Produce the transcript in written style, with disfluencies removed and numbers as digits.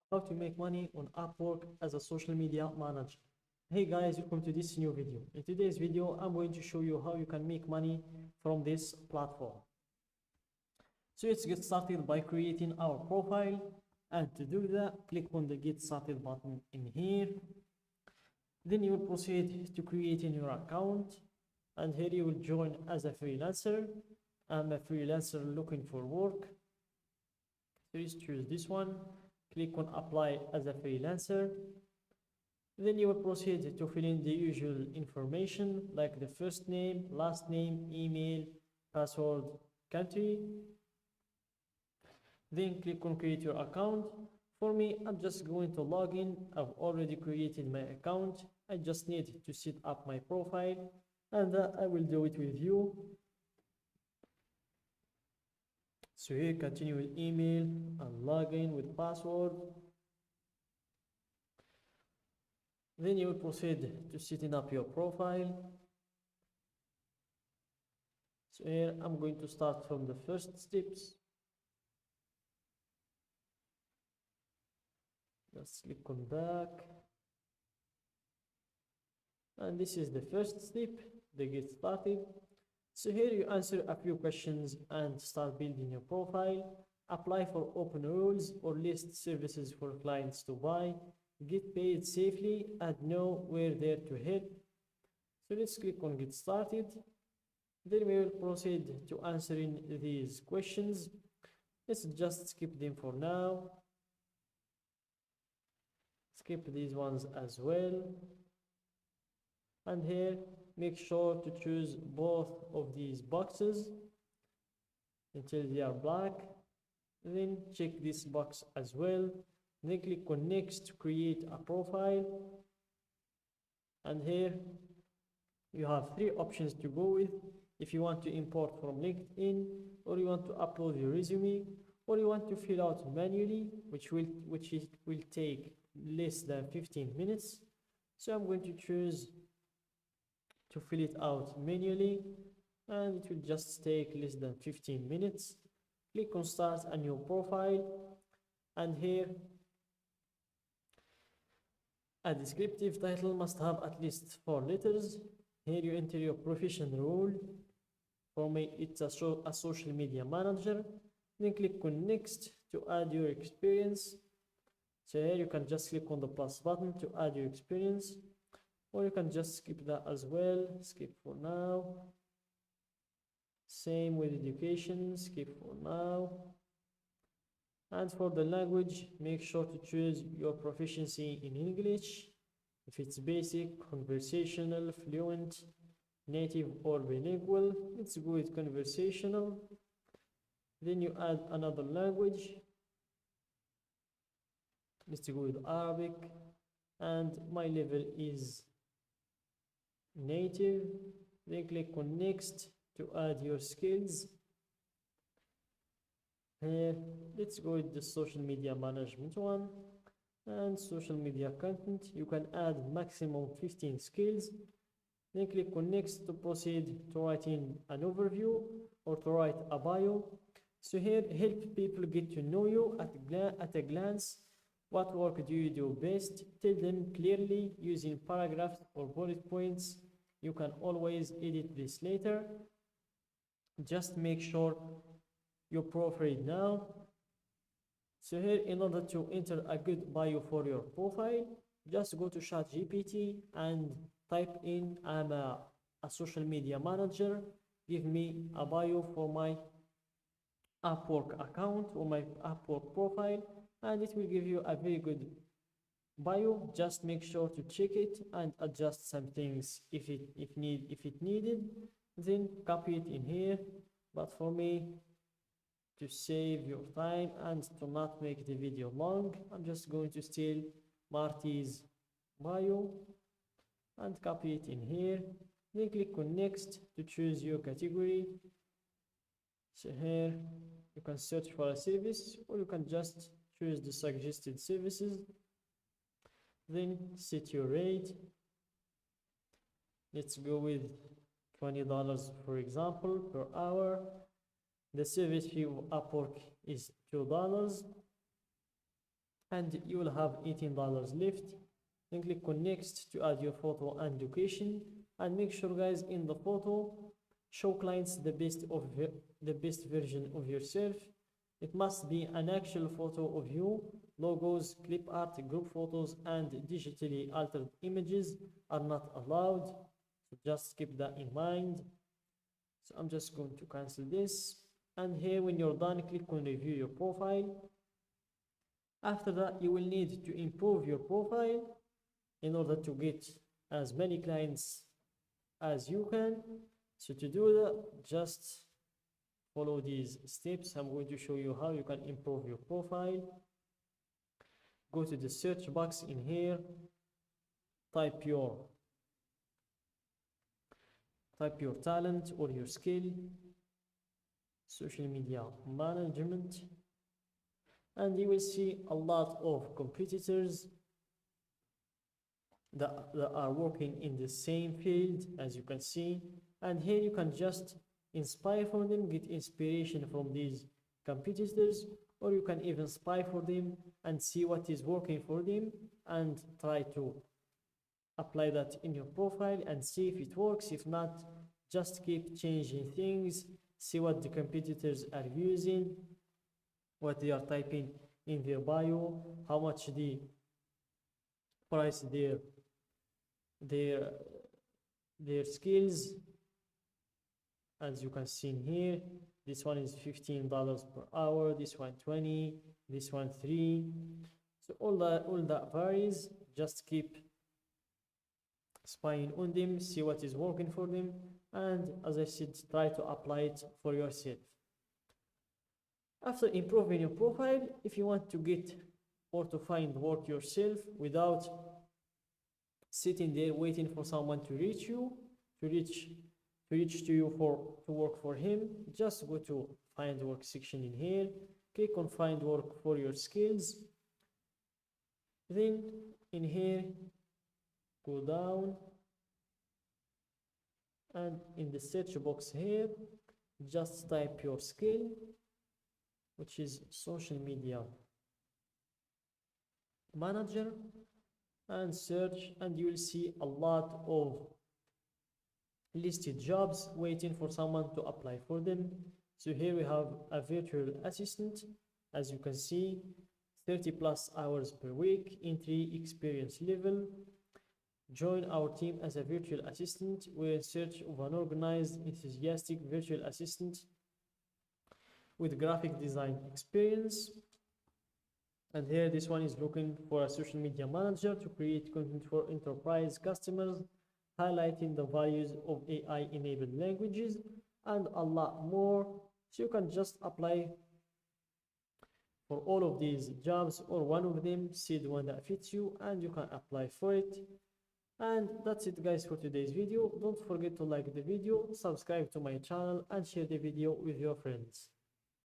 How to make money on Upwork as a social media manager. Hey guys, welcome to this new video. In today's video, I'm going to show you how you can make money from this platform. So let's get started by creating our profile. And to do that, click on the get started button in here. Then you will proceed to creating your account. And here you will join as a freelancer. I'm a freelancer looking for work. Please choose this one. Click on apply as a freelancer. Then you will proceed to fill in the usual information like the first name, last name, email, password, country. Then click on create your account. For me, I'm just going to log in. I've already created my account. I just need to set up my profile, and I will do it with you. So here, continue with email and log in with password. Then you will proceed to setting up your profile. So here I'm going to start from the first steps. Just click on back. And this is the first step, the get started. So here you answer a few questions and start building your profile. Apply for open roles or list services for clients to buy. Get paid safely and know where there to head. So let's click on get started. Then we will proceed to answering these questions. Let's just skip them for now. Skip these ones as well. And here, make sure to choose both of these boxes until they are black. Then check this box as well. Then click on next to create a profile. And here you have three options to go with. If you want to import from LinkedIn, or you want to upload your resume, or you want to fill out manually, which will take less than 15 minutes. So I'm going to choose to fill it out manually, and it will just take less than 15 minutes. Click on start a new profile, and here a descriptive title must have at least 4 letters. Here you enter your profession role. For me, it's a social media manager. Then click on next to add your experience. So here you can just click on the plus button to add your experience, or you can just skip that as well. Skip for now. Same with education, skip for now. And for the language, make sure to choose your proficiency in English. If it's basic, conversational, fluent, native, or bilingual, let's go with conversational. Then you add another language. Let's go with Arabic, and my level is native. Then click on next to add your skills. Here, let's go with the social media management one and social media content. You can add maximum 15 skills. Then click on next to proceed to writing an overview or to write a bio. So here, help people get to know you at a glance. What work do you do best? Tell them clearly using paragraphs or bullet points. You can always edit this later. Just make sure you proofread now. So here, in order to enter a good bio for your profile, just go to ChatGPT and type in I'm a social media manager. Give me a bio for my Upwork account or my Upwork profile, and it will give you a very good bio. Just make sure to check it and adjust some things if it needed. Then copy it in here. But for me, to save your time and to not make the video long, I'm just going to steal Marty's bio and copy it in here. Then click on next to choose your category. So here you can search for a service, or you can just choose the suggested services. Then set your rate. Let's go with $20, for example, per hour. The service fee of Upwork is $2. and you will have $18 left. Then click on next to add your photo and location, and make sure guys in the photo show clients the best version of yourself. It must be an actual photo of you. Logos, clip art, group photos, and digitally altered images are not allowed, so just keep that in mind. So I'm just going to cancel this, and here when you're done, click on review your profile. After that, you will need to improve your profile in order to get as many clients as you can. So to do that, just follow these steps. I'm going to show you how you can improve your profile. Go to the search box in here, type your talent or your skill, social media management, and you will see a lot of competitors that are working in the same field, as you can see. And here you can just inspire from them, get inspiration from these competitors, or you can even spy for them and see what is working for them and try to apply that in your profile and see if it works. If not, just keep changing things, see what the competitors are using, what they are typing in their bio, how much they price their skills. As you can see in here, this one is $15 per hour, this one 20, this one 3. So all that varies. Just keep spying on them, see what is working for them, and as I said, try to apply it for yourself. After improving your profile, if you want to get or to find work yourself without sitting there waiting for someone to reach you, to work for him, just go to find work section in here, click on find work for your skills. Then in here, go down, and in the search box here, just type your skill, which is social media manager, and search, and you will see a lot of listed jobs waiting for someone to apply for them. So here we have a virtual assistant, as you can see, 30+ hours per week, entry experience level. Join our team as a virtual assistant. We're in search of an organized, enthusiastic virtual assistant with graphic design experience. And here this one is looking for a social media manager to create content for enterprise customers, highlighting the values of AI-enabled languages, and a lot more. So you can just apply for all of these jobs or one of them, see the one that fits you, and you can apply for it. And that's it guys for today's video. Don't forget to like the video, subscribe to my channel, and share the video with your friends.